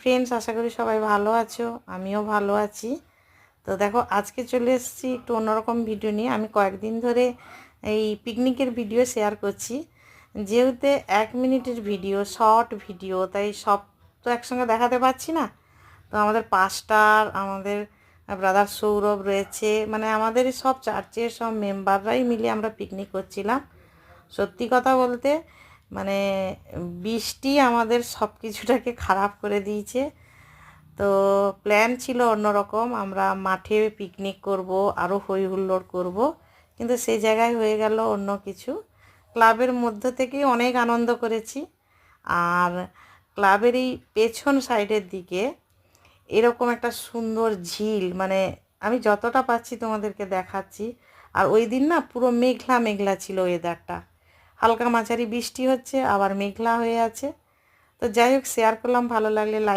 Friends, আশা করি সবাই ভালো আছো, আমিও ভালো আছি। তো দেখো আজকে চলে এসেছি একটু অন্যরকম ভিডিও নিয়ে। আমি কয়েকদিন ধরে এই পিকনিকের ভিডিও শেয়ার করছি, যেহেতু 1 মিনিটের ভিডিও, শর্ট ভিডিও, তাই সব তো একসঙ্গে দেখাতে পারছি না। তো আমাদের পাস্টার, আমাদের ব্রাদার সৌরভ রয়েছে, মানে আমাদের সব চার্চের সব মেম্বাররাই মিলে আমরা পিকনিক করছিলাম। সত্যি কথা বলতে মানে বৃষ্টি আমাদের সব কিছুটাকে খারাপ করে দিয়েছে। তো প্ল্যান ছিল অন্যরকম, আমরা মাঠে পিকনিক করব, আরও হই হুল্লোড় করব, কিন্তু সেই জায়গায় হয়ে গেল অন্য কিছু। ক্লাবের মধ্য থেকেই অনেক আনন্দ করেছি। আর ক্লাবের এই পেছন সাইডের দিকে এরকম একটা সুন্দর ঝিল, মানে আমি যতটা পাচ্ছি তোমাদেরকে দেখাচ্ছি। আর ওই দিন না পুরো মেঘলা মেঘলা ছিল ওয়েদারটা, হালকা মাঝারি বৃষ্টি হচ্ছে, আবার মেঘলা হয়ে আছে। তো যাই হোক, শেয়ার করলাম, ভালো লাগলে